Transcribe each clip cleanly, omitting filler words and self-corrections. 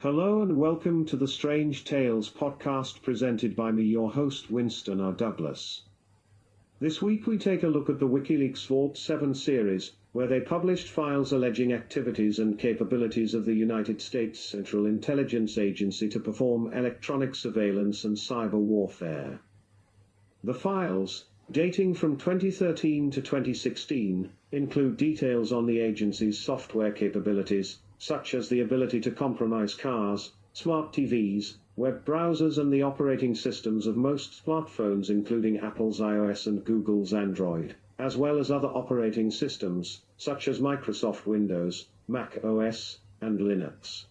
Hello and welcome to the Strange Tales podcast presented by me, your host Winston R. Douglas. This week we take a look at the Wikileaks Vault 7 series, where they published files alleging activities and capabilities of the United States Central Intelligence Agency to perform electronic surveillance and cyber warfare. The files, dating from 2013 to 2016, include details on the agency's software capabilities, such as the ability to compromise cars, smart TVs, web browsers and the operating systems of most smartphones including Apple's iOS and Google's Android, as well as other operating systems, such as Microsoft Windows, Mac OS, and Linux.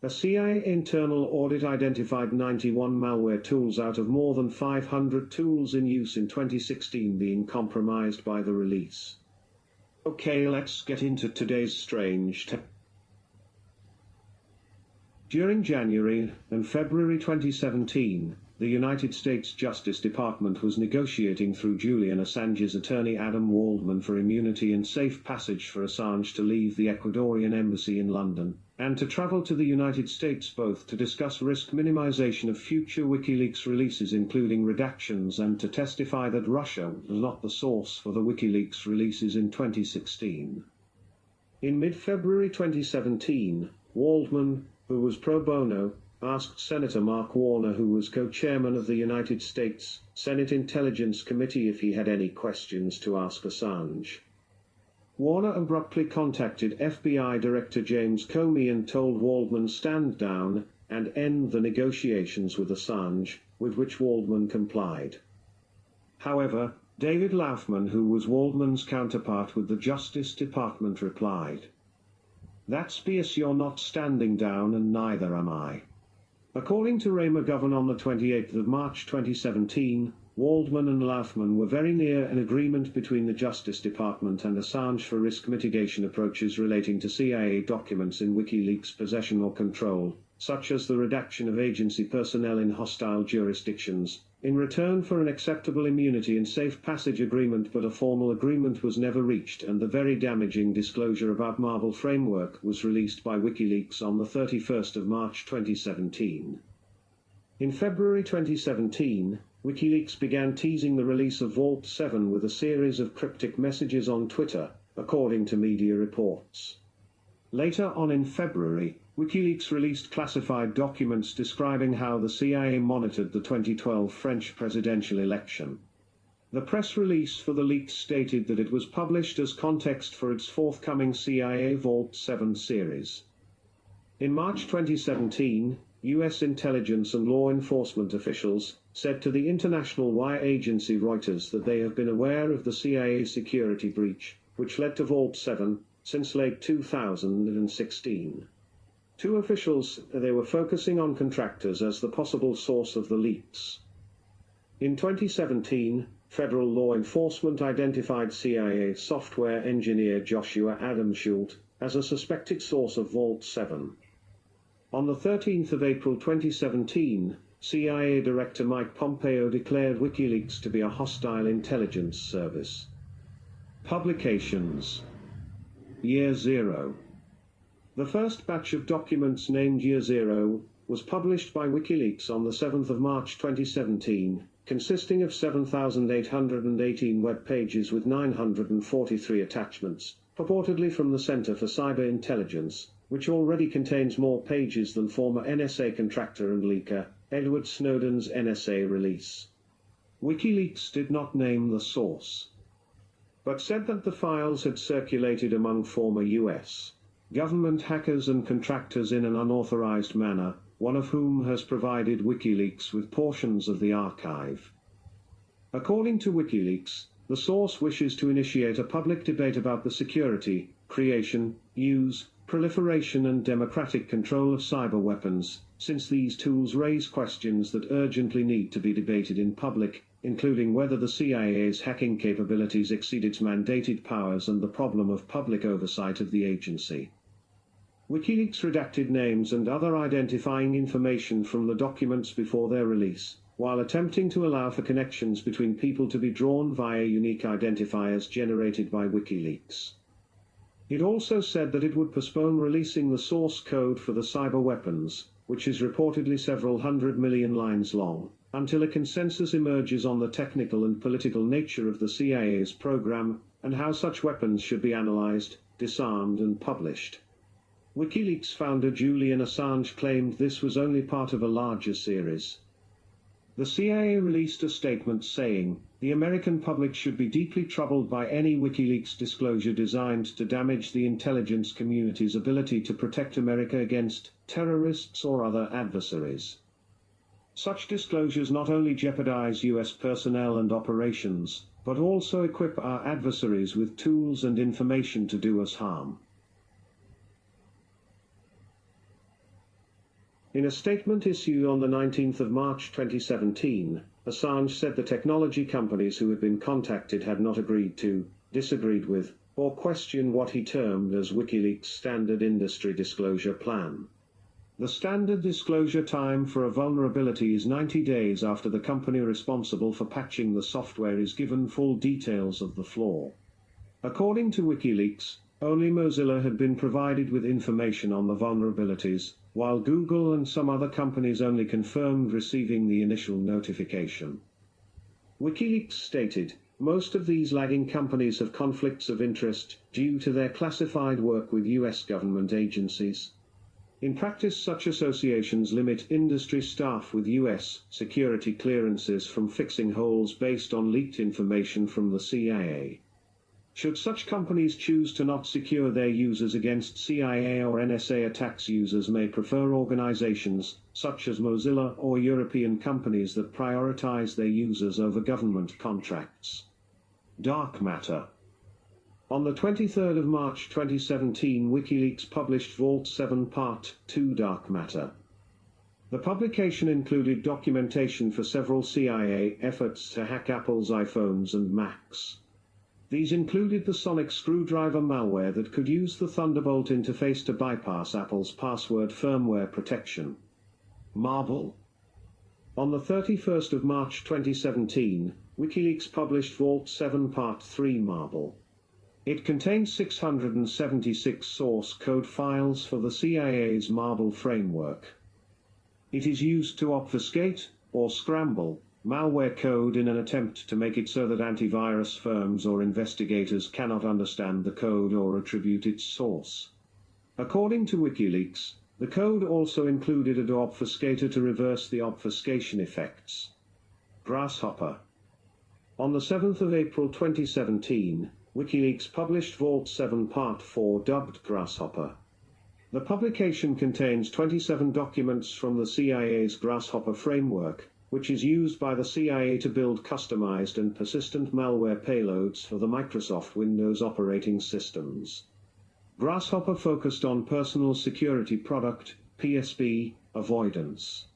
A CIA internal audit identified 91 malware tools out of more than 500 tools in use in 2016 being compromised by the release. Okay, let's get into today's strange tale. During January and February 2017, the United States Justice Department was negotiating through Julian Assange's attorney Adam Waldman for immunity and safe passage for Assange to leave the Ecuadorian embassy in London, and to travel to the United States, both to discuss risk minimization of future WikiLeaks releases including redactions and to testify that Russia was not the source for the WikiLeaks releases in 2016. In mid-February 2017, Waldman, who was pro bono, asked Senator Mark Warner, who was co-chairman of the United States Senate Intelligence Committee, if he had any questions to ask Assange. Warner abruptly contacted FBI Director James Comey and told Waldman stand down and end the negotiations with Assange, with which Waldman complied. However, David Laufman, who was Waldman's counterpart with the Justice Department, replied, "That's BS, you're not standing down and neither am I." According to Ray McGovern, on the 28th of March 2017, Waldman and Laufman were very near an agreement between the Justice Department and Assange for risk mitigation approaches relating to CIA documents in WikiLeaks possession or control, such as the redaction of agency personnel in hostile jurisdictions, in return for an acceptable immunity and safe passage agreement, but a formal agreement was never reached, and the very damaging disclosure about Marvel Framework was released by WikiLeaks on the 31st of March 2017. In February 2017, WikiLeaks began teasing the release of Vault 7 with a series of cryptic messages on Twitter, according to media reports. Later on in February, WikiLeaks released classified documents describing how the CIA monitored the 2012 French presidential election. The press release for the leak stated that it was published as context for its forthcoming CIA Vault 7 series. In March 2017, U.S. intelligence and law enforcement officials said to the international wire agency Reuters that they have been aware of the CIA security breach, which led to Vault 7, since late 2016. Two officials said they were focusing on contractors as the possible source of the leaks. In 2017, federal law enforcement identified CIA software engineer Joshua Adamschult as a suspected source of Vault 7. On the 13th of April 2017, CIA Director Mike Pompeo declared WikiLeaks to be a hostile intelligence service. Publications. Year 0. The first batch of documents named Year 0 was published by WikiLeaks on the 7th of March 2017, consisting of 7,818 web pages with 943 attachments, purportedly from the Center for Cyber Intelligence, which already contains more pages than former NSA contractor and leaker Edward Snowden's NSA release. WikiLeaks did not name the source, but said that the files had circulated among former U.S. government hackers and contractors in an unauthorized manner, one of whom has provided WikiLeaks with portions of the archive. According to WikiLeaks, the source wishes to initiate a public debate about the security, creation, use, proliferation and democratic control of cyber weapons, since these tools raise questions that urgently need to be debated in public, including whether the CIA's hacking capabilities exceed its mandated powers and the problem of public oversight of the agency. WikiLeaks redacted names and other identifying information from the documents before their release, while attempting to allow for connections between people to be drawn via unique identifiers generated by WikiLeaks. It also said that it would postpone releasing the source code for the cyber weapons, which is reportedly several 100 million lines long, until a consensus emerges on the technical and political nature of the CIA's program, and how such weapons should be analyzed, disarmed and published. WikiLeaks founder Julian Assange claimed this was only part of a larger series. The CIA released a statement saying, "The American public should be deeply troubled by any WikiLeaks disclosure designed to damage the intelligence community's ability to protect America against terrorists or other adversaries. Such disclosures not only jeopardize U.S. personnel and operations, but also equip our adversaries with tools and information to do us harm." In a statement issued on the 19th of March 2017, Assange said the technology companies who had been contacted had not agreed to, disagreed with, or questioned what he termed as WikiLeaks' standard industry disclosure plan. The standard disclosure time for a vulnerability is 90 days after the company responsible for patching the software is given full details of the flaw. According to WikiLeaks, only Mozilla had been provided with information on the vulnerabilities, while Google and some other companies only confirmed receiving the initial notification. WikiLeaks stated, "Most of these lagging companies have conflicts of interest due to their classified work with U.S. government agencies. In practice, such associations limit industry staff with U.S. security clearances from fixing holes based on leaked information from the CIA. Should such companies choose to not secure their users against CIA or NSA attacks, users may prefer organizations, such as Mozilla or European companies that prioritize their users over government contracts." Dark matter. On the 23rd of March 2017, WikiLeaks published Vault 7 Part 2 Dark Matter. The publication included documentation for several CIA efforts to hack Apple's iPhones and Macs. These included the sonic screwdriver malware that could use the Thunderbolt interface to bypass Apple's password firmware protection. Marvel. On the 31st of March 2017, WikiLeaks published Vault 7 Part 3 Marble. It contains 676 source code files for the CIA's Marble framework. It is used to obfuscate, or scramble, malware code in an attempt to make it so that antivirus firms or investigators cannot understand the code or attribute its source. According to WikiLeaks, the code also included a obfuscator to reverse the obfuscation effects. Grasshopper. On the 7th of April 2017, WikiLeaks published Vault 7 Part 4 dubbed Grasshopper. The publication contains 27 documents from the CIA's Grasshopper framework, which is used by the CIA to build customized and persistent malware payloads for the Microsoft Windows operating systems. Grasshopper focused on personal security product, PSP, avoidance.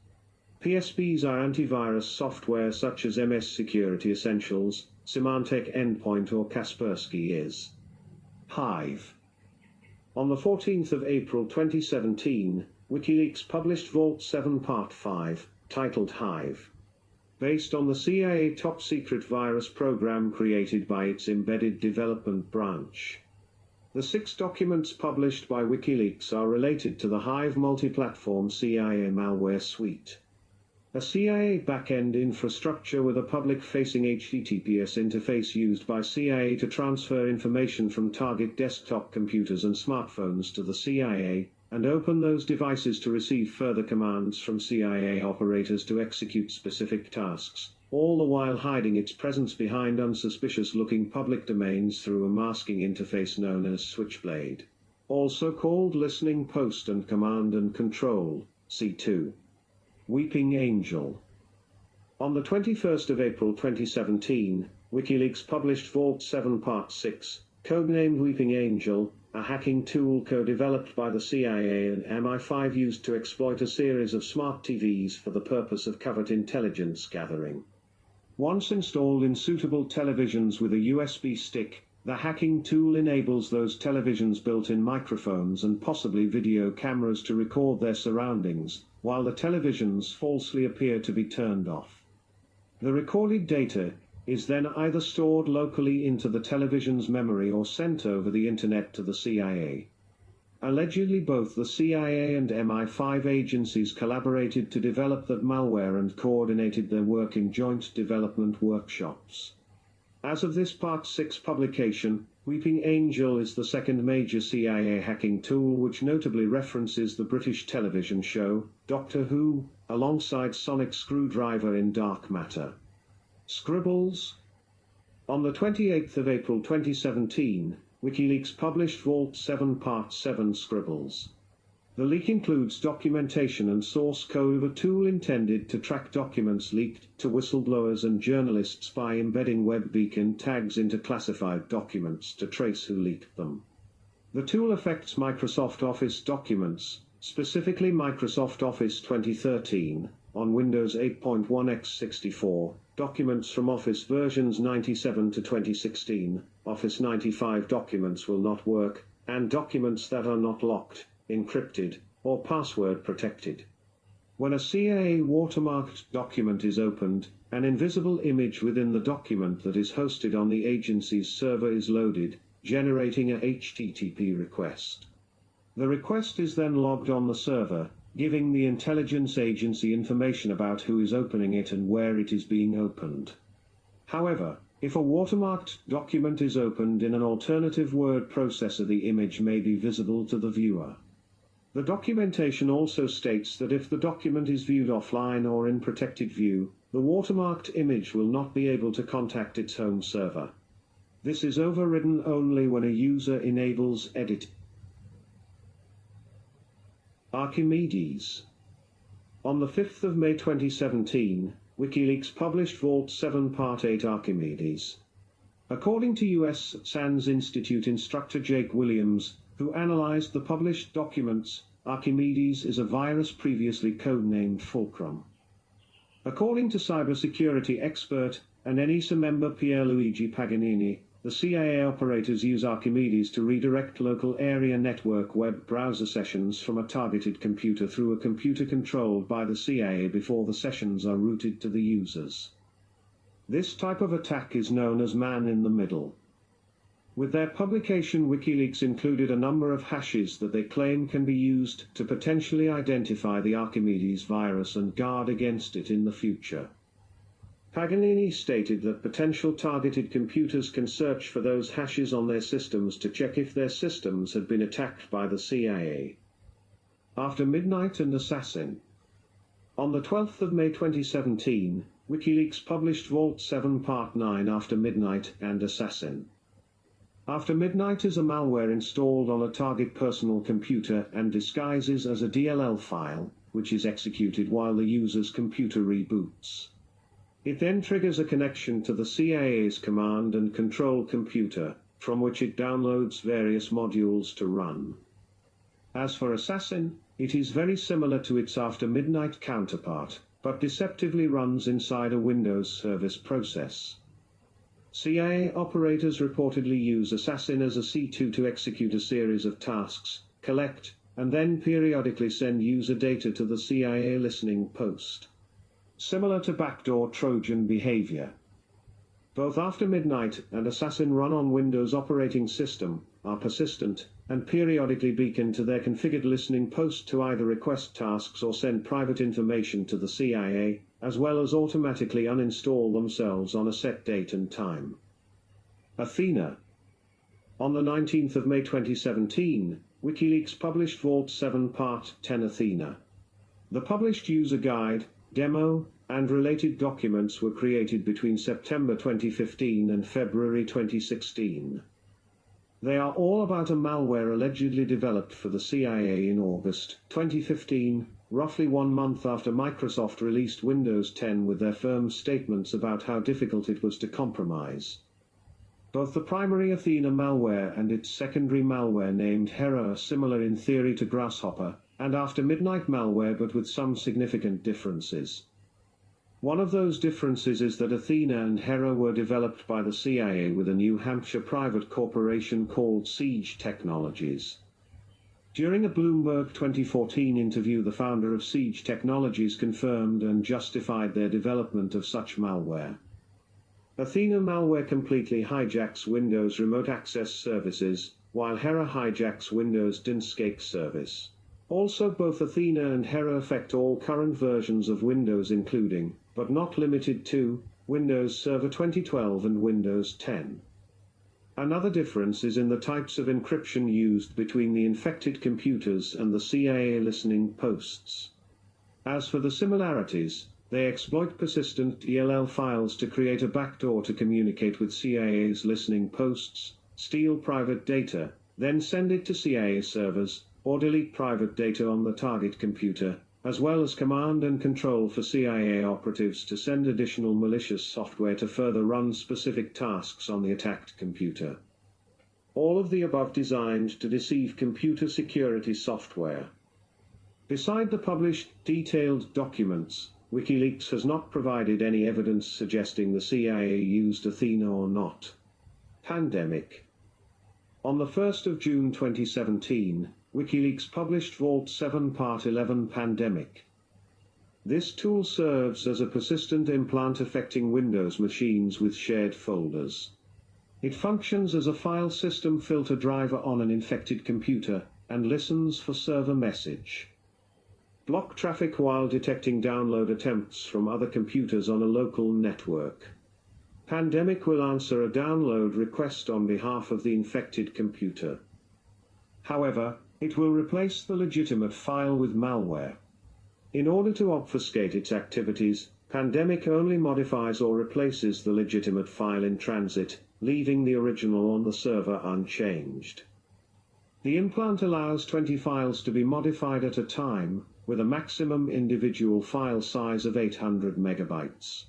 PSPs are antivirus software such as MS Security Essentials, Symantec Endpoint or Kaspersky is. Hive. On the 14th of April 2017, WikiLeaks published Vault 7 Part 5, titled Hive. Based on the CIA top-secret virus program created by its embedded development branch. The 6 documents published by WikiLeaks are related to the Hive multi-platform CIA malware suite. A CIA back-end infrastructure with a public-facing HTTPS interface used by CIA to transfer information from target desktop computers and smartphones to the CIA, and open those devices to receive further commands from CIA operators to execute specific tasks, all the while hiding its presence behind unsuspicious-looking public domains through a masking interface known as Switchblade. Also called Listening Post and Command and Control, C2. Weeping Angel. On the 21st of April 2017, WikiLeaks published Vault 7 Part 6, codenamed Weeping Angel, a hacking tool co-developed by the CIA and MI5 used to exploit a series of smart TVs for the purpose of covert intelligence gathering. Once installed in suitable televisions with a USB stick, the hacking tool enables those televisions' built-in microphones and possibly video cameras to record their surroundings, while the televisions falsely appear to be turned off. The recorded data, is then either stored locally into the television's memory or sent over the internet to the CIA. Allegedly both the CIA and MI5 agencies collaborated to develop that malware and coordinated their work in joint development workshops. As of this Part 6 publication, Weeping Angel is the second major CIA hacking tool which notably references the British television show, Doctor Who, alongside Sonic Screwdriver in Dark Matter. Scribbles. On the 28th of April 2017, WikiLeaks published Vault 7 Part 7 Scribbles. The leak includes documentation and source code of a tool intended to track documents leaked to whistleblowers and journalists by embedding web beacon tags into classified documents to trace who leaked them. The tool affects Microsoft Office documents, specifically Microsoft Office 2013, on Windows 8.1x64, documents from Office versions 97 to 2016, Office 95 documents will not work, and documents that are not locked, encrypted, or password protected. When a CIA watermarked document is opened, an invisible image within the document that is hosted on the agency's server is loaded, generating a HTTP request. The request is then logged on the server, giving the intelligence agency information about who is opening it and where it is being opened. However, if a watermarked document is opened in an alternative word processor, the image may be visible to the viewer. The documentation also states that if the document is viewed offline or in protected view, the watermarked image will not be able to contact its home server. This is overridden only when a user enables edit. Archimedes. On the 5th of May 2017, WikiLeaks published Vault 7 Part 8 Archimedes. According to U.S. SANS Institute instructor Jake Williams, who analyzed the published documents, Archimedes is a virus previously codenamed Fulcrum. According to cybersecurity expert and NISA member Pierluigi Paganini, the CIA operators use Archimedes to redirect local area network web browser sessions from a targeted computer through a computer controlled by the CIA before the sessions are routed to the users. This type of attack is known as man-in-the-middle. With their publication, WikiLeaks included a number of hashes that they claim can be used to potentially identify the Archimedes virus and guard against it in the future. Paganini stated that potential targeted computers can search for those hashes on their systems to check if their systems had been attacked by the CIA. After Midnight and Assassin. On the 12th of May 2017, WikiLeaks published Vault 7 Part 9 After Midnight and Assassin. After Midnight is a malware installed on a target personal computer and disguises as a DLL file, which is executed while the user's computer reboots. It then triggers a connection to the CIA's command and control computer, from which it downloads various modules to run. As for Assassin, it is very similar to its After Midnight counterpart, but deceptively runs inside a Windows service process. CIA operators reportedly use Assassin as a C2 to execute a series of tasks, collect, and then periodically send user data to the CIA listening post. Similar to backdoor Trojan behavior. Both After Midnight and Assassin run on Windows operating system, are persistent, and periodically beacon to their configured listening post to either request tasks or send private information to the CIA, as well as automatically uninstall themselves on a set date and time. Athena. On the 19th of May 2017, WikiLeaks published Vault 7 Part 10 Athena. The published user guide, demo, and related documents were created between September 2015 and February 2016. They are all about a malware allegedly developed for the CIA in August 2015, roughly 1 month after Microsoft released Windows 10 with their firm statements about how difficult it was to compromise. Both the primary Athena malware and its secondary malware named Hera are similar in theory to Grasshopper, and After Midnight malware, but with some significant differences. One of those differences is that Athena and Hera were developed by the CIA with a New Hampshire private corporation called Siege Technologies. During a Bloomberg 2014 interview, the founder of Siege Technologies confirmed and justified their development of such malware. Athena malware completely hijacks Windows remote access services, while Hera hijacks Windows Dinscape service. Also, both Athena and Hera affect all current versions of Windows, including, but not limited to, Windows Server 2012 and Windows 10. Another difference is in the types of encryption used between the infected computers and the CIA listening posts. As for the similarities, they exploit persistent DLL files to create a backdoor to communicate with CIA's listening posts, steal private data, then send it to CIA servers, or delete private data on the target computer, as well as command and control for CIA operatives to send additional malicious software to further run specific tasks on the attacked computer. All of the above designed to deceive computer security software. Beside the published detailed documents, WikiLeaks has not provided any evidence suggesting the CIA used Athena or not. Pandemic. On the 1st of June 2017, WikiLeaks published Vault 7 Part 11 Pandemic. This tool serves as a persistent implant affecting Windows machines with shared folders. It functions as a file system filter driver on an infected computer, and listens for server message. Block traffic while detecting download attempts from other computers on a local network. Pandemic will answer a download request on behalf of the infected computer. However, it will replace the legitimate file with malware. In order to obfuscate its activities, Pandemic only modifies or replaces the legitimate file in transit, leaving the original on the server unchanged. The implant allows 20 files to be modified at a time, with a maximum individual file size of 800 megabytes.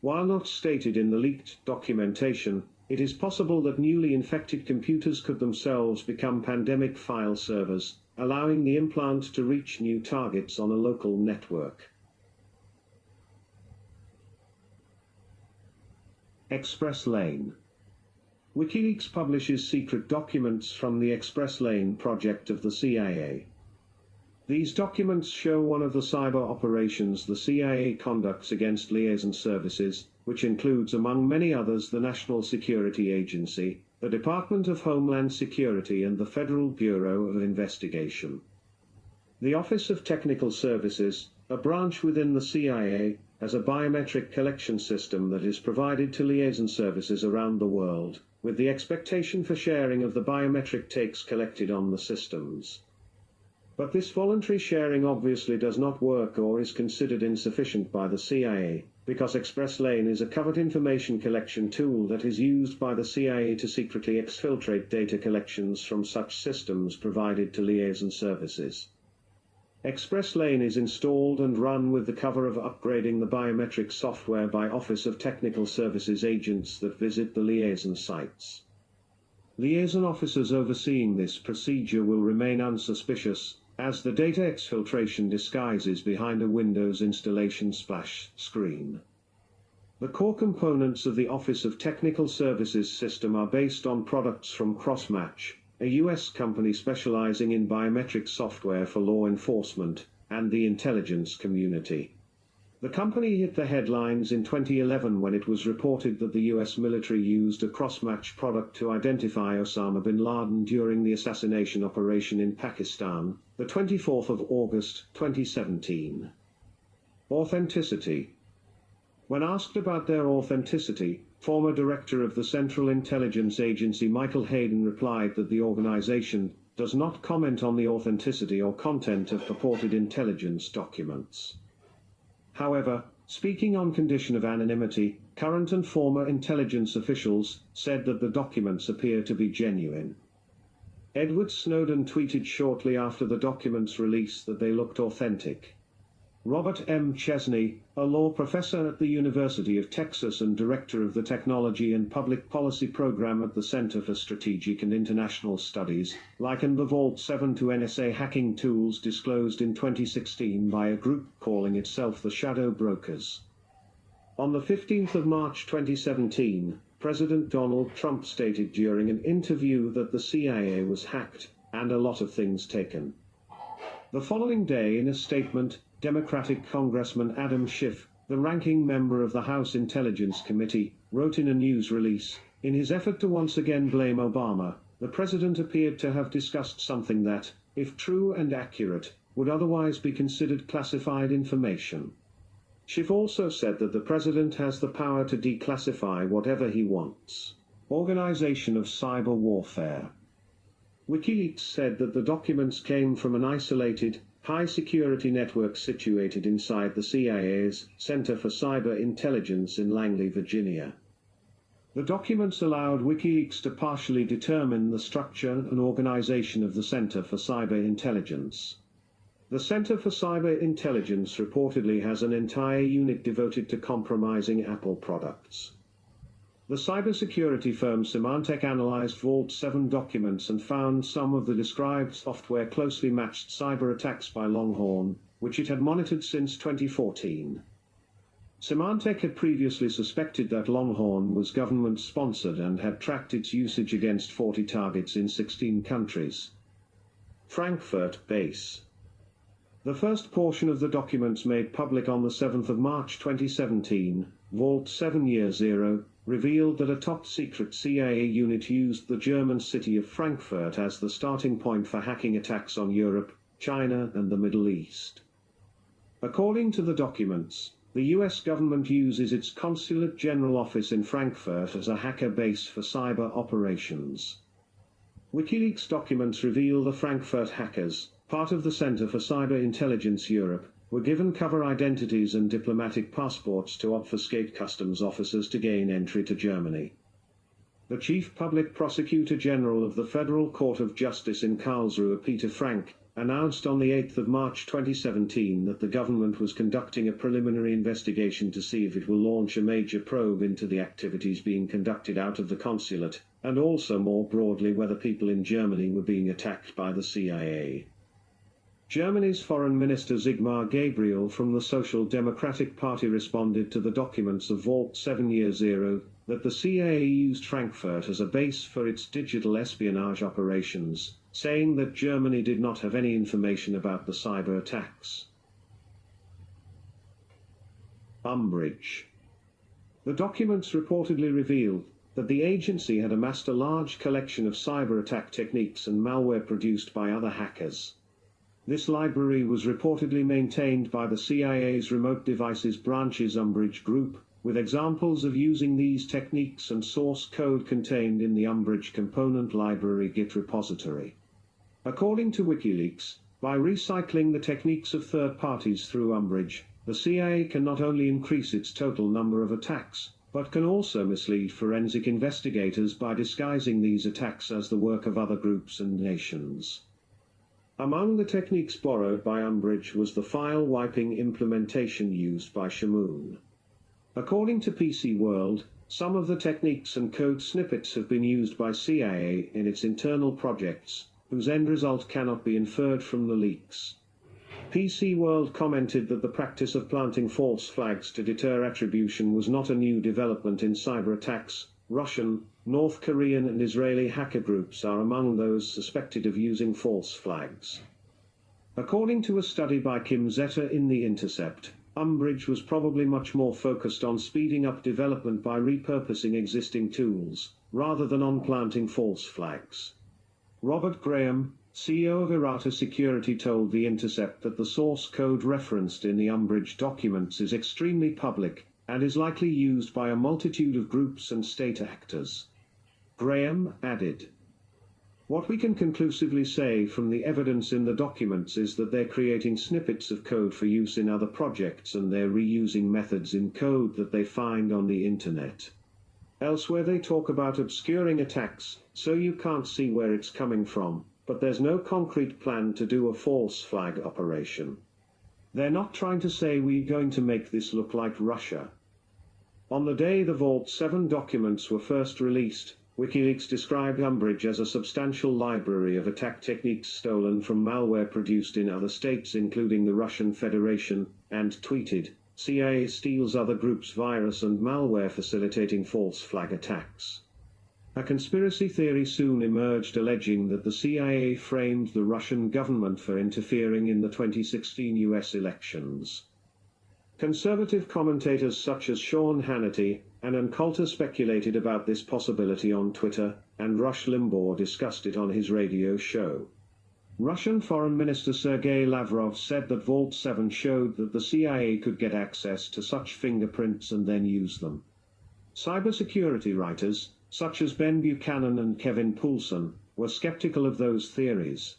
While not stated in the leaked documentation, it is possible that newly infected computers could themselves become Pandemic file servers, allowing the implant to reach new targets on a local network. Express Lane. WikiLeaks publishes secret documents from the Express Lane project of the CIA. These documents show one of the cyber operations the CIA conducts against liaison services, which includes among many others the National Security Agency, the Department of Homeland Security and the Federal Bureau of Investigation. The Office of Technical Services, a branch within the CIA, has a biometric collection system that is provided to liaison services around the world, with the expectation for sharing of the biometric takes collected on the systems. But this voluntary sharing obviously does not work or is considered insufficient by the CIA, because Express Lane is a covert information collection tool that is used by the CIA to secretly exfiltrate data collections from such systems provided to liaison services. Express Lane is installed and run with the cover of upgrading the biometric software by Office of Technical Services agents that visit the liaison sites. Liaison officers overseeing this procedure will remain unsuspicious, as the data exfiltration disguises behind a Windows installation splash screen. The core components of the Office of Technical Services system are based on products from Crossmatch, a U.S. company specializing in biometric software for law enforcement and the intelligence community. The company hit the headlines in 2011 when it was reported that the U.S. military used a Crossmatch product to identify Osama bin Laden during the assassination operation in Pakistan, the 24th of August, 2017. Authenticity. When asked about their authenticity, former director of the Central Intelligence Agency Michael Hayden replied that the organization does not comment on the authenticity or content of purported intelligence documents. However, speaking on condition of anonymity, current and former intelligence officials said that the documents appear to be genuine. Edward Snowden tweeted shortly after the documents' release that they looked authentic. Robert M. Chesney, a law professor at the University of Texas and director of the Technology and Public Policy Program at the Center for Strategic and International Studies, likened the Vault 7 to NSA hacking tools disclosed in 2016 by a group calling itself the Shadow Brokers. On the 15th of March 2017, President Donald Trump stated during an interview that the CIA was hacked, and a lot of things taken. The following day, in a statement, Democratic Congressman Adam Schiff, the ranking member of the House Intelligence Committee, wrote in a news release, "In his effort to once again blame Obama, the president appeared to have discussed something that, if true and accurate, would otherwise be considered classified information." Schiff also said that the president has the power to declassify whatever he wants. Organization of cyber warfare. WikiLeaks said that the documents came from an isolated, high-security network situated inside the CIA's Center for Cyber Intelligence in Langley, Virginia. The documents allowed WikiLeaks to partially determine the structure and organization of the Center for Cyber Intelligence. The Center for Cyber Intelligence reportedly has an entire unit devoted to compromising Apple products. The cybersecurity firm Symantec analyzed Vault 7 documents and found some of the described software closely matched cyber attacks by Longhorn, which it had monitored since 2014. Symantec had previously suspected that Longhorn was government-sponsored and had tracked its usage against 40 targets in 16 countries. Frankfurt base. The first portion of the documents made public on the 7th of March 2017, Vault 7 Year Zero, revealed that a top-secret CIA unit used the German city of Frankfurt as the starting point for hacking attacks on Europe, China, and the Middle East. According to the documents, the US government uses its Consulate General Office in Frankfurt as a hacker base for cyber operations. WikiLeaks documents reveal the Frankfurt hackers, part of the Center for Cyber Intelligence Europe, were given cover identities and diplomatic passports to obfuscate customs officers to gain entry to Germany. The Chief Public Prosecutor General of the Federal Court of Justice in Karlsruhe, Peter Frank, announced on the 8th of March 2017 that the government was conducting a preliminary investigation to see if it will launch a major probe into the activities being conducted out of the consulate, and also more broadly whether people in Germany were being attacked by the CIA. Germany's Foreign Minister Sigmar Gabriel from the Social Democratic Party responded to the documents of Vault 7 Year Zero that the CIA used Frankfurt as a base for its digital espionage operations, saying that Germany did not have any information about the cyber attacks. Umbrage. The documents reportedly revealed that the agency had amassed a large collection of cyber attack techniques and malware produced by other hackers. This library was reportedly maintained by the CIA's Remote Devices Branch's Umbrage group, with examples of using these techniques and source code contained in the Umbrage component library Git repository. According to WikiLeaks, by recycling the techniques of third parties through Umbrage, the CIA can not only increase its total number of attacks, but can also mislead forensic investigators by disguising these attacks as the work of other groups and nations. Among the techniques borrowed by Umbrage was the file-wiping implementation used by Shamoon. According to PC World, some of the techniques and code snippets have been used by CIA in its internal projects, whose end result cannot be inferred from the leaks. PC World commented that the practice of planting false flags to deter attribution was not a new development in cyber attacks. Russian, North Korean and Israeli hacker groups are among those suspected of using false flags. According to a study by Kim Zetter in The Intercept, Umbrage was probably much more focused on speeding up development by repurposing existing tools, rather than on planting false flags. Robert Graham, CEO of Errata Security, told The Intercept that the source code referenced in the Umbrage documents is extremely public, and is likely used by a multitude of groups and state actors. Graham added, "What we can conclusively say from the evidence in the documents is that they're creating snippets of code for use in other projects and they're reusing methods in code that they find on the internet. Elsewhere they talk about obscuring attacks, so you can't see where it's coming from, but there's no concrete plan to do a false flag operation. They're not trying to say we're going to make this look like Russia." On the day the Vault 7 documents were first released, WikiLeaks described Umbrage as a substantial library of attack techniques stolen from malware produced in other states including the Russian Federation, and tweeted, "CIA steals other groups' virus and malware facilitating false flag attacks." A conspiracy theory soon emerged alleging that the CIA framed the Russian government for interfering in the 2016 US elections. Conservative commentators such as Sean Hannity and Ann Coulter speculated about this possibility on Twitter, and Rush Limbaugh discussed it on his radio show. Russian Foreign Minister Sergei Lavrov said that Vault 7 showed that the CIA could get access to such fingerprints and then use them. Cybersecurity writers, such as Ben Buchanan and Kevin Poulson, were skeptical of those theories.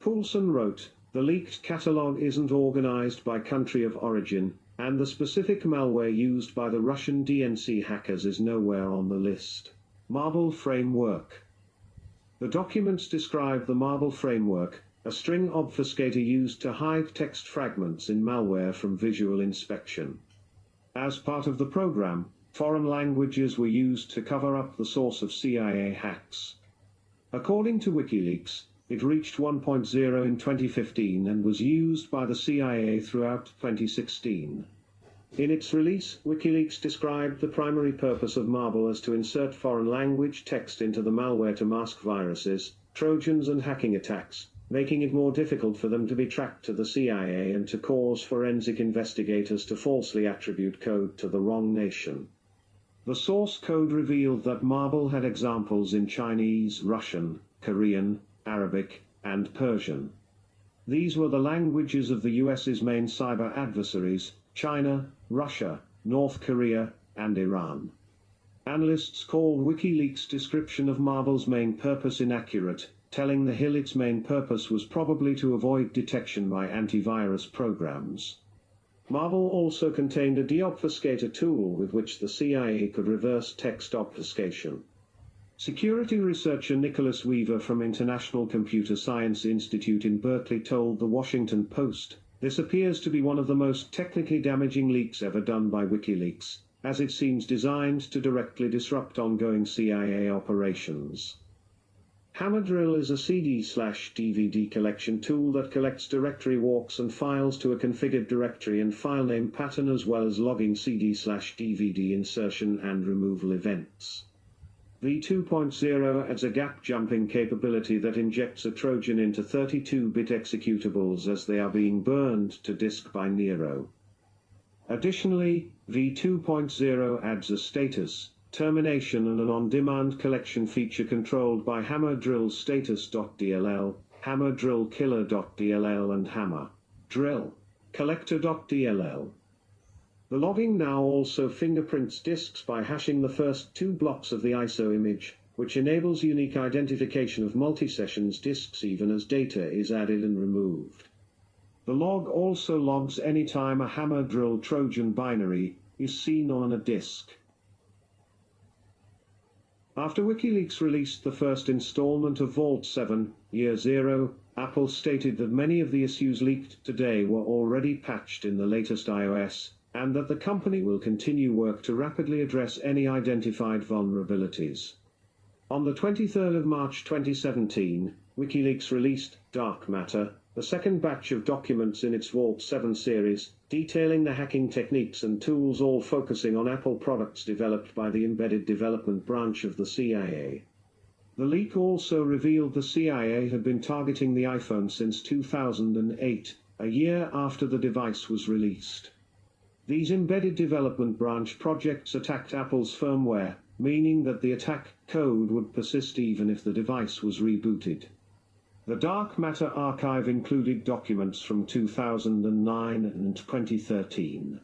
Poulson wrote, "The leaked catalog isn't organized by country of origin, and the specific malware used by the Russian DNC hackers is nowhere on the list." Marble Framework. The documents describe the Marble Framework, a string obfuscator used to hide text fragments in malware from visual inspection. As part of the program, foreign languages were used to cover up the source of CIA hacks. According to Wikileaks, it reached 1.0 in 2015 and was used by the CIA throughout 2016. In its release, Wikileaks described the primary purpose of Marble as to insert foreign language text into the malware to mask viruses, trojans and hacking attacks, making it more difficult for them to be tracked to the CIA and to cause forensic investigators to falsely attribute code to the wrong nation. The source code revealed that Marble had examples in Chinese, Russian, Korean, Arabic, and Persian. These were the languages of the US's main cyber adversaries, China, Russia, North Korea, and Iran. Analysts called Wikileaks' description of Marble's main purpose inaccurate, telling The Hill its main purpose was probably to avoid detection by antivirus programs. Marble also contained a deobfuscator tool with which the CIA could reverse text obfuscation. Security researcher Nicholas Weaver from International Computer Science Institute in Berkeley told The Washington Post, "This appears to be one of the most technically damaging leaks ever done by Wikileaks, as it seems designed to directly disrupt ongoing CIA operations." Hammerdrill is a CD/DVD collection tool that collects directory walks and files to a configured directory and file name pattern, as well as logging CD/DVD insertion and removal events. V2.0 adds a gap-jumping capability that injects a Trojan into 32-bit executables as they are being burned to disk by Nero. Additionally, V2.0 adds a status, termination and an on-demand collection feature controlled by Hammerdrill status.dll, hammerdrillkiller.dll and hammer drill collector.dll. The logging now also fingerprints disks by hashing the first two blocks of the ISO image, which enables unique identification of multi-sessions disks even as data is added and removed. The log also logs any time a Hammerdrill Trojan binary is seen on a disk. After Wikileaks released the first installment of Vault 7, Year Zero, Apple stated that many of the issues leaked today were already patched in the latest iOS, and that the company will continue work to rapidly address any identified vulnerabilities. On the 23rd of March 2017, Wikileaks released Dark Matter, the second batch of documents in its Vault 7 series, detailing the hacking techniques and tools, all focusing on Apple products developed by the Embedded Development Branch of the CIA. The leak also revealed the CIA had been targeting the iPhone since 2008, a year after the device was released. These Embedded Development Branch projects attacked Apple's firmware, meaning that the attack code would persist even if the device was rebooted. The Dark Matter archive included documents from 2009 and 2013.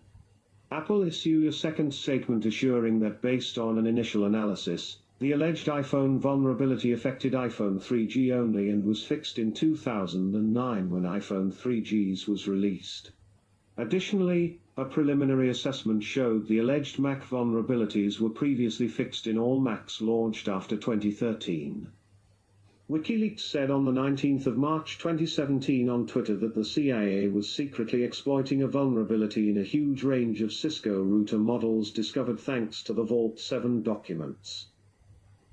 Apple issued a second statement assuring that based on an initial analysis, the alleged iPhone vulnerability affected iPhone 3G only and was fixed in 2009 when iPhone 3Gs was released. Additionally, a preliminary assessment showed the alleged Mac vulnerabilities were previously fixed in all Macs launched after 2013. Wikileaks said on the 19th of March 2017 on Twitter that the CIA was secretly exploiting a vulnerability in a huge range of Cisco router models discovered thanks to the Vault 7 documents.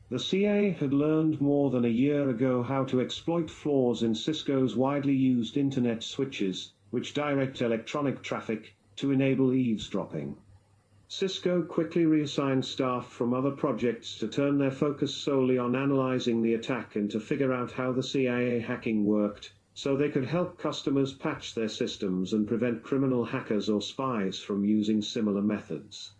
The CIA had learned more than a year ago how to exploit flaws in Cisco's widely used Internet switches, which direct electronic traffic, to enable eavesdropping. Cisco quickly reassigned staff from other projects to turn their focus solely on analyzing the attack and to figure out how the CIA hacking worked, so they could help customers patch their systems and prevent criminal hackers or spies from using similar methods.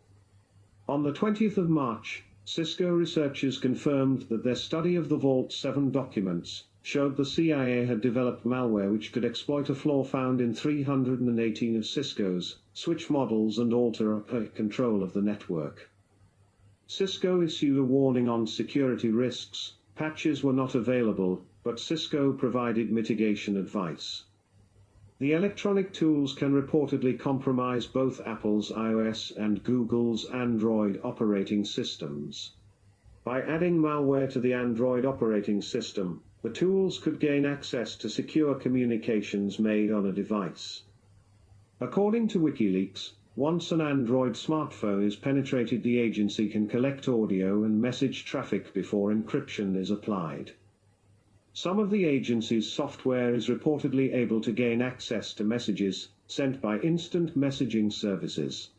On the 20th of March, Cisco researchers confirmed that their study of the Vault 7 documents showed the CIA had developed malware which could exploit a flaw found in 318 of Cisco's switch models and alter control of the network. Cisco issued a warning on security risks. Patches were not available, but Cisco provided mitigation advice. The electronic tools can reportedly compromise both Apple's iOS and Google's Android operating systems. By adding malware to the Android operating system, the tools could gain access to secure communications made on a device. According to Wikileaks, once an Android smartphone is penetrated, the agency can collect audio and message traffic before encryption is applied. Some of the agency's software is reportedly able to gain access to messages sent by instant messaging services.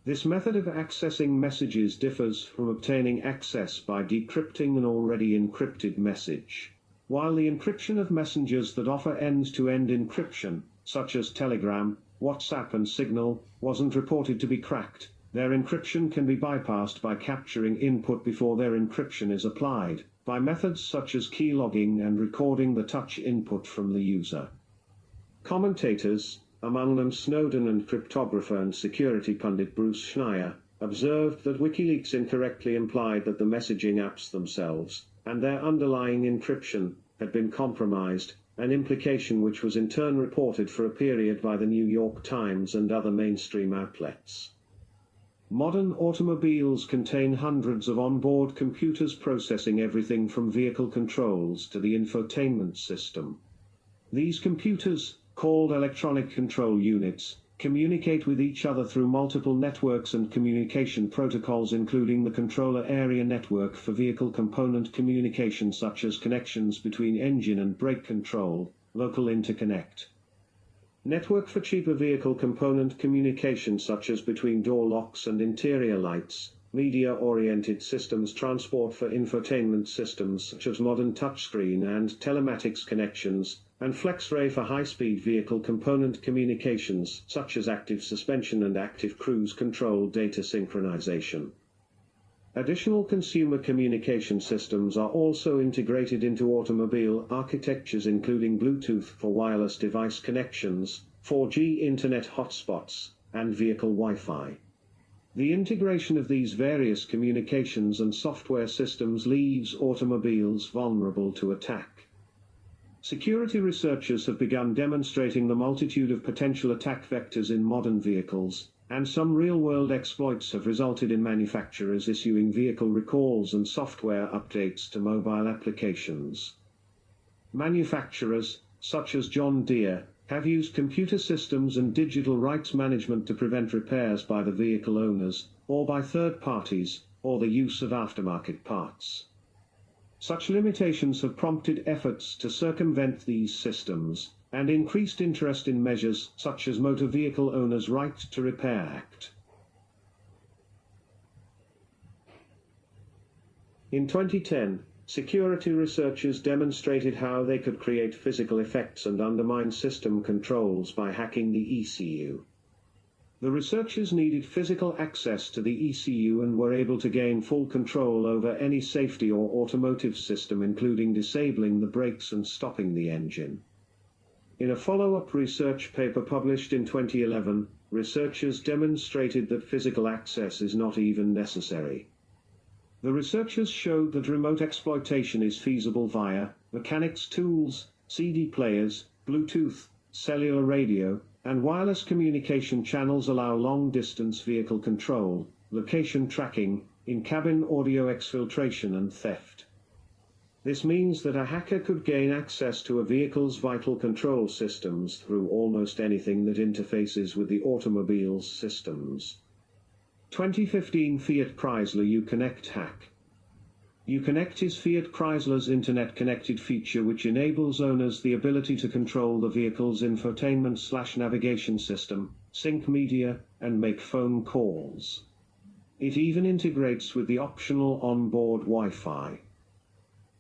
This method of accessing messages differs from obtaining access by decrypting an already encrypted message. While the encryption of messengers that offer end-to-end encryption, such as Telegram, WhatsApp and Signal, wasn't reported to be cracked, their encryption can be bypassed by capturing input before their encryption is applied, by methods such as keylogging and recording the touch input from the user. Commentators, among them Snowden and cryptographer and security pundit Bruce Schneier, observed that WikiLeaks incorrectly implied that the messaging apps themselves, and their underlying encryption, had been compromised, an implication which was in turn reported for a period by the New York Times and other mainstream outlets. Modern automobiles contain hundreds of onboard computers processing everything from vehicle controls to the infotainment system. These computers, called electronic control units, communicate with each other through multiple networks and communication protocols, including the controller area network for vehicle component communication such as connections between engine and brake control, local interconnect. Network for cheaper vehicle component communication such as between door locks and interior lights, media-oriented systems, transport for infotainment systems such as modern touchscreen and telematics connections, and FlexRay for high-speed vehicle component communications such as active suspension and active cruise control data synchronization. Additional consumer communication systems are also integrated into automobile architectures, including Bluetooth for wireless device connections, 4G internet hotspots, and vehicle Wi-Fi. The integration of these various communications and software systems leaves automobiles vulnerable to attack. Security researchers have begun demonstrating the multitude of potential attack vectors in modern vehicles, and some real-world exploits have resulted in manufacturers issuing vehicle recalls and software updates to mobile applications. Manufacturers, such as John Deere, have used computer systems and digital rights management to prevent repairs by the vehicle owners, or by third parties, or the use of aftermarket parts. Such limitations have prompted efforts to circumvent these systems, and increased interest in measures such as Motor Vehicle Owners' Right to Repair Act. In 2010, security researchers demonstrated how they could create physical effects and undermine system controls by hacking the ECU. The researchers needed physical access to the ECU and were able to gain full control over any safety or automotive system, including disabling the brakes and stopping the engine. In a follow-up research paper published in 2011, researchers demonstrated that physical access is not even necessary. The researchers showed that remote exploitation is feasible via mechanics tools, CD players, Bluetooth, cellular radio, and wireless communication channels allow long-distance vehicle control, location tracking, in-cabin audio exfiltration and theft. This means that a hacker could gain access to a vehicle's vital control systems through almost anything that interfaces with the automobile's systems. 2015 Fiat Chrysler Uconnect hack. Uconnect is Fiat Chrysler's internet-connected feature which enables owners the ability to control the vehicle's infotainment/navigation system, sync media, and make phone calls. It even integrates with the optional onboard Wi-Fi.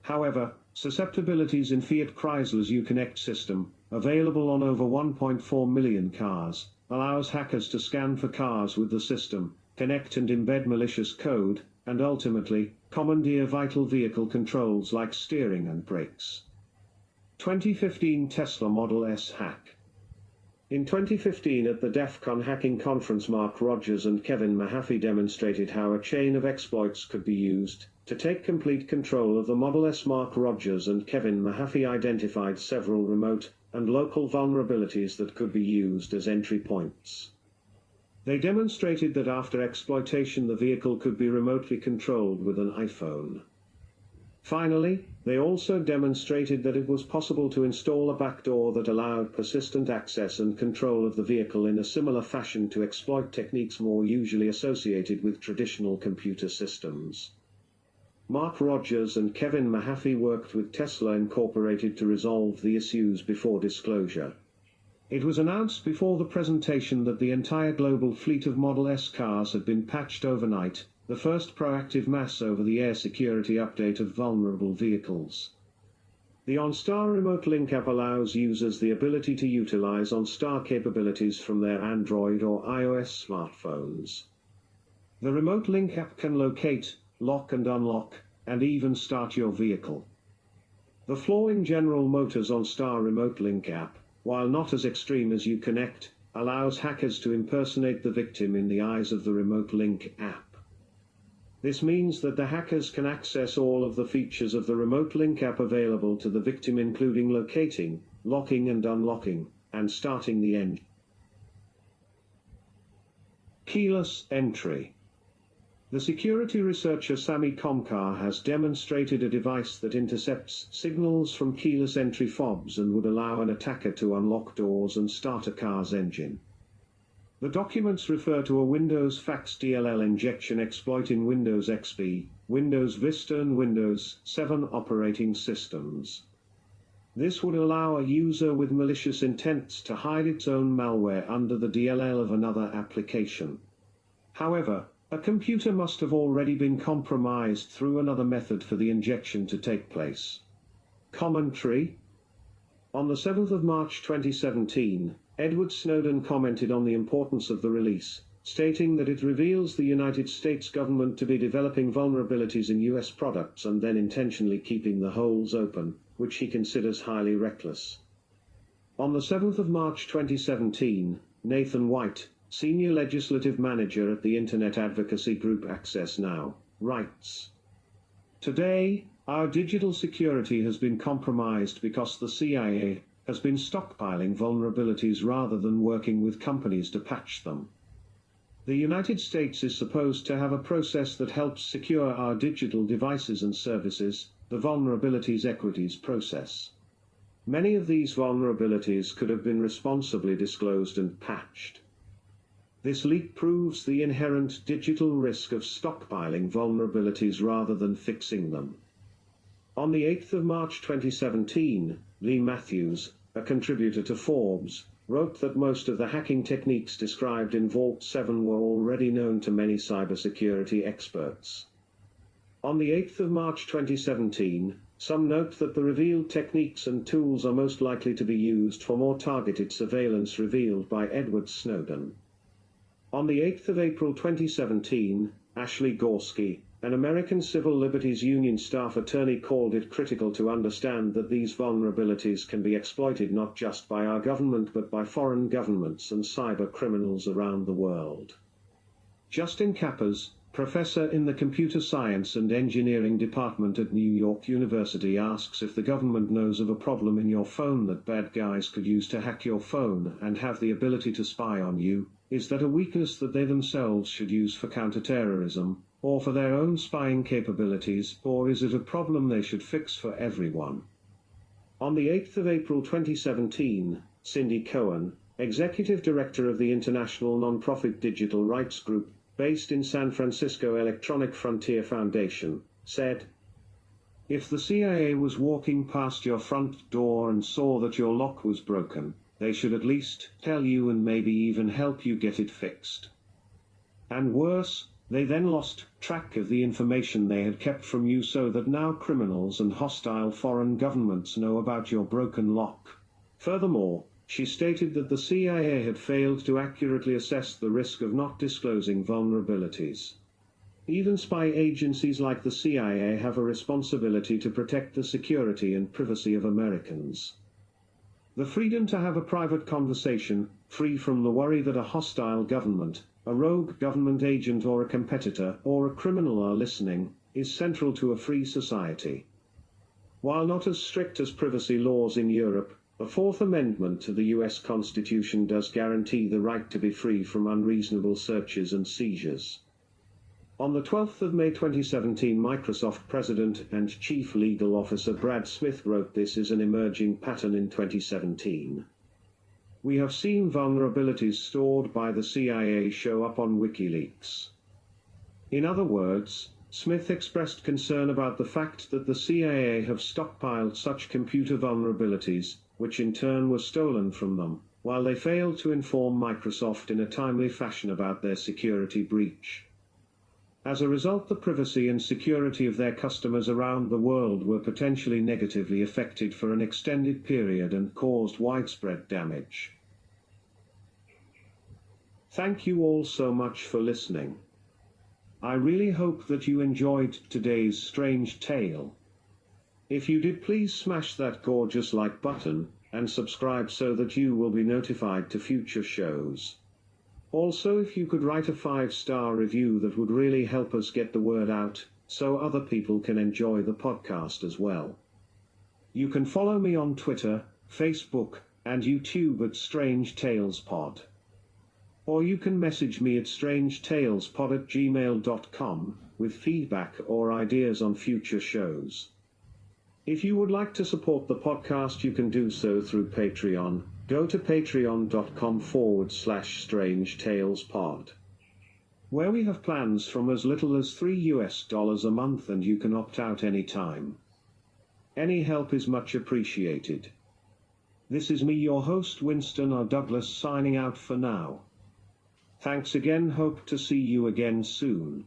However, susceptibilities in Fiat Chrysler's Uconnect system, available on over 1.4 million cars, allows hackers to scan for cars with the system, connect and embed malicious code, and ultimately, commandeer vital vehicle controls like steering and brakes. 2015 Tesla Model S hack. In 2015 at the DEF CON hacking conference, Mark Rogers and Kevin Mahaffey demonstrated how a chain of exploits could be used to take complete control of the Model S. Mark Rogers and Kevin Mahaffey identified several remote and local vulnerabilities that could be used as entry points. They demonstrated that after exploitation the vehicle could be remotely controlled with an iPhone. Finally, they also demonstrated that it was possible to install a backdoor that allowed persistent access and control of the vehicle in a similar fashion to exploit techniques more usually associated with traditional computer systems. Mark Rogers and Kevin Mahaffey worked with Tesla Incorporated to resolve the issues before disclosure. It was announced before the presentation that the entire global fleet of Model S cars had been patched overnight, the first proactive mass over-the-air security update of vulnerable vehicles. The OnStar Remote Link app allows users the ability to utilize OnStar capabilities from their Android or iOS smartphones. The Remote Link app can locate, lock and unlock, and even start your vehicle. The flaw in General Motors' OnStar Remote Link app, while not as extreme as Uconnect, allows hackers to impersonate the victim in the eyes of the Remote Link app. This means that the hackers can access all of the features of the Remote Link app available to the victim, including locating, locking and unlocking, and starting the engine. Keyless entry. The security researcher Sami Komkar has demonstrated a device that intercepts signals from keyless entry fobs and would allow an attacker to unlock doors and start a car's engine. The documents refer to a Windows Fax DLL injection exploit in Windows XP, Windows Vista and Windows 7 operating systems. This would allow a user with malicious intents to hide its own malware under the DLL of another application. However, a computer must have already been compromised through another method for the injection to take place. Commentary. On the 7th of March 2017, Edward Snowden commented on the importance of the release, stating that it reveals the United States government to be developing vulnerabilities in US products and then intentionally keeping the holes open, which he considers highly reckless. On the 7th of March 2017, Nathan White, Senior Legislative Manager at the Internet advocacy group Access Now, writes, "Today, our digital security has been compromised because the CIA has been stockpiling vulnerabilities rather than working with companies to patch them. The United States is supposed to have a process that helps secure our digital devices and services, the Vulnerabilities Equities process. Many of these vulnerabilities could have been responsibly disclosed and patched. This leak proves the inherent digital risk of stockpiling vulnerabilities rather than fixing them." On the 8th of March 2017, Lee Matthews, a contributor to Forbes, wrote that most of the hacking techniques described in Vault 7 were already known to many cybersecurity experts. On the 8th of March 2017, some note that the revealed techniques and tools are most likely to be used for more targeted surveillance revealed by Edward Snowden. On the 8th of April 2017, Ashley Gorski, an American Civil Liberties Union staff attorney, called it critical to understand that these vulnerabilities can be exploited not just by our government but by foreign governments and cyber criminals around the world. Justin Kappers, professor in the Computer Science and Engineering Department at New York University, asks if the government knows of a problem in your phone that bad guys could use to hack your phone and have the ability to spy on you. Is that a weakness that they themselves should use for counterterrorism, or for their own spying capabilities, or is it a problem they should fix for everyone? On the 8th of April 2017, Cindy Cohen, executive director of the international nonprofit digital rights group, based in San Francisco Electronic Frontier Foundation, said, "If the CIA was walking past your front door and saw that your lock was broken, they should at least tell you and maybe even help you get it fixed. And worse, They then lost track of the information they had kept from you, so that now criminals and hostile foreign governments know about your broken lock. Furthermore, she stated that the CIA had failed to accurately assess the risk of not disclosing vulnerabilities. Even spy agencies like the CIA have a responsibility to protect the security and privacy of Americans. The freedom to have a private conversation, free from the worry that a hostile government, a rogue government agent or a competitor or a criminal are listening, is central to a free society. While not as strict as privacy laws in Europe, the Fourth Amendment to the U.S. Constitution does guarantee the right to be free from unreasonable searches and seizures. On the 12th of May 2017, Microsoft President and Chief Legal Officer Brad Smith wrote, "This is an emerging pattern in 2017. We have seen vulnerabilities stored by the CIA show up on Wikileaks." In other words, Smith expressed concern about the fact that the CIA have stockpiled such computer vulnerabilities, which in turn were stolen from them, while they failed to inform Microsoft in a timely fashion about their security breach. As a result, the privacy and security of their customers around the world were potentially negatively affected for an extended period and caused widespread damage. Thank you all so much for listening. I really hope that you enjoyed today's strange tale. If you did, please smash that gorgeous like button and subscribe so that you will be notified to future shows. Also, if you could write a 5-star review, that would really help us get the word out, so other people can enjoy the podcast as well. You can follow me on Twitter, Facebook, and YouTube at Strange Tales Pod. Or you can message me at strangetalespod@gmail.com with feedback or ideas on future shows. If you would like to support the podcast, you can do so through Patreon. Go to patreon.com/strangetalespod, where we have plans from as little as $3 a month, and you can opt out anytime. Any help is much appreciated. This is me, your host, Winston R. Douglas, signing out for now. Thanks again, hope to see you again soon.